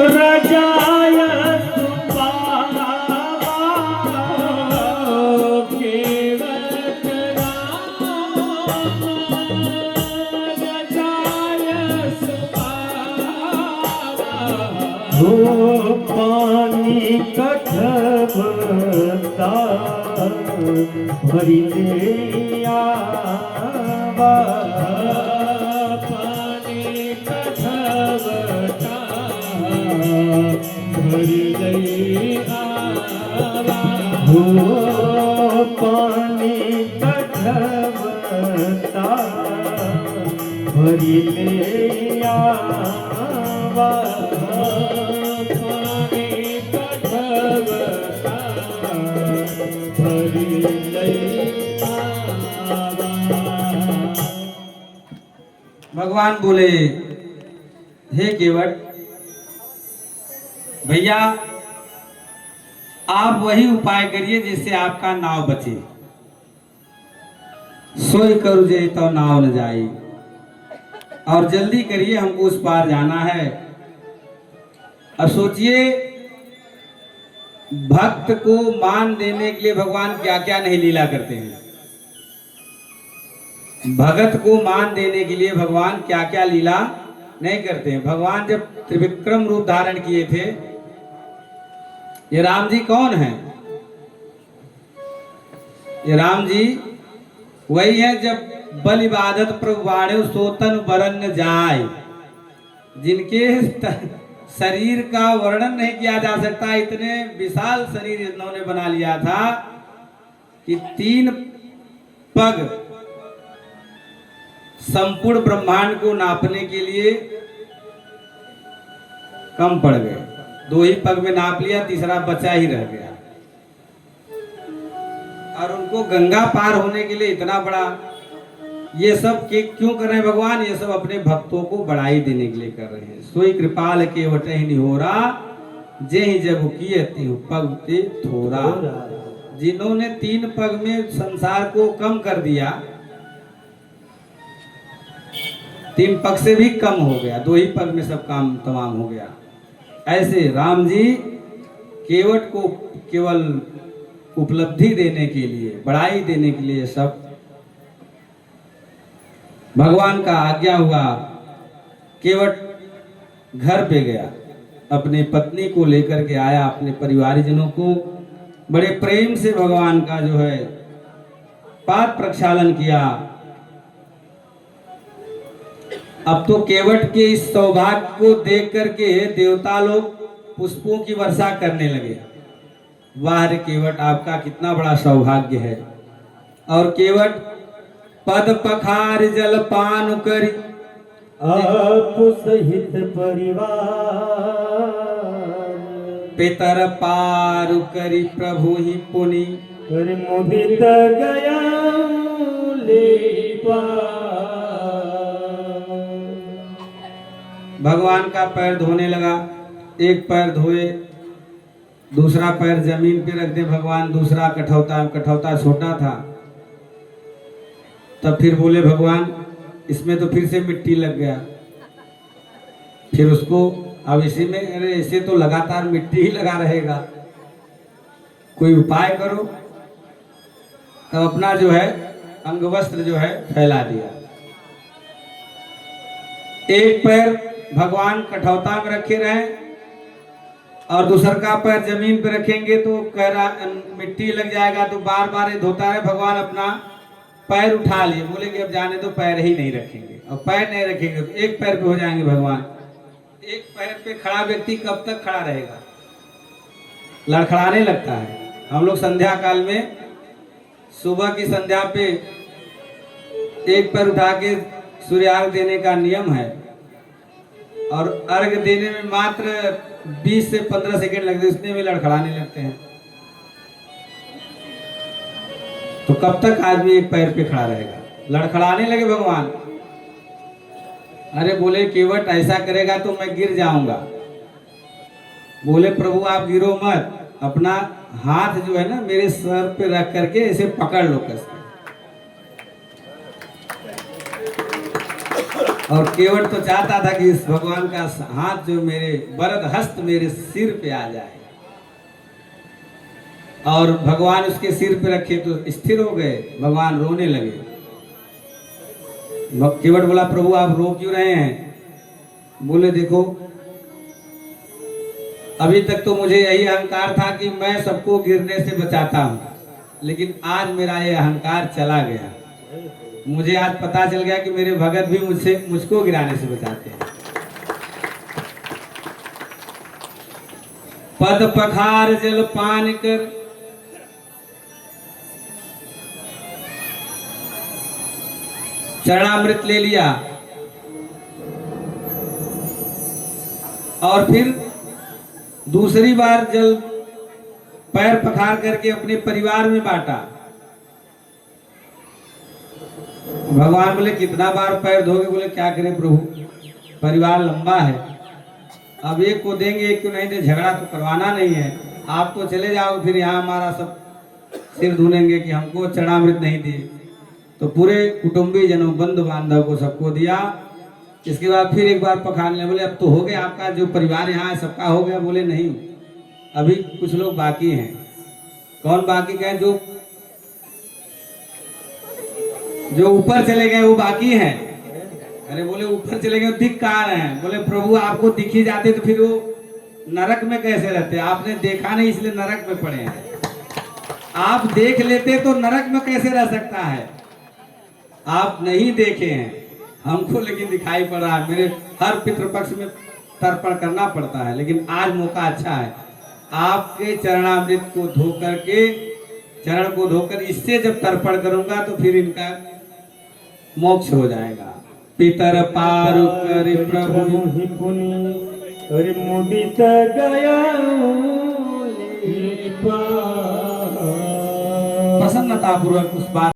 रजाय सुपावा केवट राम रजाय सुपावा हो पानी कठबता भरी ले आवा पानी कठबता भरी ले आवा हो पानी कठबता भरी ले आवा भगवान बोले, हे केवट भैया, आप वही उपाय करिए जिससे आपका नाव बचे। सोई करू जे तो नाव न जाए, और जल्दी करिए, हमको उस पार जाना है। अब सोचिए, भक्त को मान देने के लिए भगवान क्या क्या नहीं लीला करते हैं। भगत को मान देने के लिए भगवान क्या क्या लीला नहीं करते हैं। भगवान जब त्रिविक्रम रूप धारण किए थे, ये राम जी कौन है? ये राम जी वही है जब बल इबादत प्रभु सोतन बरन न जाए, जिनके शरीर का वर्णन नहीं किया जा सकता। इतने विशाल शरीर इन्होंने बना लिया था कि 3 पग संपूर्ण ब्रह्मांड को नापने के लिए कम पड़ गए। 2 ही पग में नाप लिया, तीसरा बचा ही रह गया। और उनको गंगा पार होने के लिए इतना बड़ा, ये सब क्यों कर रहे हैं भगवान? ये सब अपने भक्तों को बढ़ाई देने के लिए कर रहे हैं। सोई कृपाल केवट ही निहोरा, जे ही जब किए पग ते थोड़ा। जिन्होंने 3 पग में संसार को कम कर दिया, 3 पग से भी कम हो गया, 2 ही पग में सब काम तमाम हो गया। ऐसे राम जी केवट को केवल उपलब्धि देने के लिए, बढ़ाई देने के लिए सब भगवान का आज्ञा हुआ। केवट घर पे गया, अपने पत्नी को लेकर के आया, अपने परिवारजनों को बड़े प्रेम से भगवान का जो है पाद प्रक्षालन किया। अब तो केवट के इस सौभाग्य को देख करके देवता लोग पुष्पों की वर्षा करने लगे। वाह रे केवट, आपका कितना बड़ा सौभाग्य है। और केवट पद पखार जल पान करी, आप सहित परिवार पितर पार करी प्रभु ही पुनि, कर मुदित गया ले भगवान का पैर धोने लगा। एक पैर धोए, दूसरा पैर जमीन पे रख दे भगवान, दूसरा कठौता छोटा था। तब फिर बोले भगवान, इसमें तो फिर से मिट्टी लग गया। फिर उसको अब इसी में, अरे इसे तो लगातार मिट्टी ही लगा रहेगा, कोई उपाय करो। तब अपना जो है अंगवस्त्र जो है फैला दिया। एक पैर भगवान कठौता में रखे रहे और दूसरा का पैर जमीन पे रखेंगे तो कह रहा मिट्टी लग जाएगा, तो बार बार ये धोता है। भगवान अपना पैर उठा लिए, बोले कि अब जाने तो पैर ही नहीं रखेंगे, और पैर नहीं रखेंगे तो एक पैर पे हो जाएंगे भगवान। एक पैर पे खड़ा व्यक्ति कब तक खड़ा रहेगा? लड़खड़ाने लगता है। हम लोग संध्या काल में सुबह की संध्या पे एक पैर उठा के सूर्यार्घ देने का नियम है, और अर्घ देने में मात्र 20 से 15 सेकंड लगते हैं, उसमें भी लड़खड़ाने लगते हैं। तो कब तक आदमी एक पैर पे खड़ा रहेगा? लड़खड़ाने लगे भगवान। अरे बोले केवट ऐसा करेगा तो मैं गिर जाऊंगा। बोले प्रभु आप गिरो मत, अपना हाथ जो है ना मेरे सर पे रख करके इसे पकड़ लो कस के। और केवट तो चाहता था कि इस भगवान का हाथ जो मेरे वरद हस्त मेरे सिर पे आ जाए, और भगवान उसके सिर पे रखे तो स्थिर हो गए। भगवान रोने लगे। केवट बोला, प्रभु आप रो क्यों रहे हैं? बोले, देखो अभी तक तो मुझे यही अहंकार था कि मैं सबको गिरने से बचाता हूँ, लेकिन आज मेरा ये अहंकार चला गया। मुझे आज पता चल गया कि मेरे भगत भी मुझको गिराने से बचाते हैं। पद पखार जल पान कर चरणामृत ले लिया, और फिर दूसरी बार जल पैर पखार करके अपने परिवार में बांटा। भगवान बोले, कितना बार पैर धोगे? बोले, क्या करें प्रभु, परिवार लंबा है, अब एक को देंगे एक को नहीं दे, झगड़ा तो करवाना नहीं है। आप तो चले जाओ, फिर यहाँ हमारा सब सिर धुनेंगे कि हमको चरणामृत नहीं दिए। तो पूरे कुटुंबी जनों, बंधु बांधव को सबको दिया। इसके बाद फिर एक बार पखारने। बोले, अब तो हो गया आपका जो परिवार यहाँ है सबका हो गया? बोले, नहीं, अभी कुछ लोग बाकी हैं। कौन बाकी कहें? जो ऊपर चले गए वो बाकी हैं। अरे बोले, ऊपर चले गए दिख कहाँ रहे हैं? बोले, प्रभु आपको दिख ही जाते तो फिर वो नरक में कैसे रहते? आपने देखा नहीं इसलिए नरक में पड़े हैं। आप देख लेते तो नरक में कैसे रह सकता है? आप नहीं देखे हैं, हमको लेकिन दिखाई पड़ रहा है। मेरे हर पितृपक्ष में तर्पण करना पड़ता है, लेकिन आज मौका अच्छा है। आपके चरणामृत को धो करके, चरण को धोकर इससे जब तर्पण करूंगा तो फिर इनका मोक्ष हो जाएगा। पितर पारु कर प्रभु ही पुनि अरे मुदित गया ले पार। प्रसन्नता पूर्वक उस बात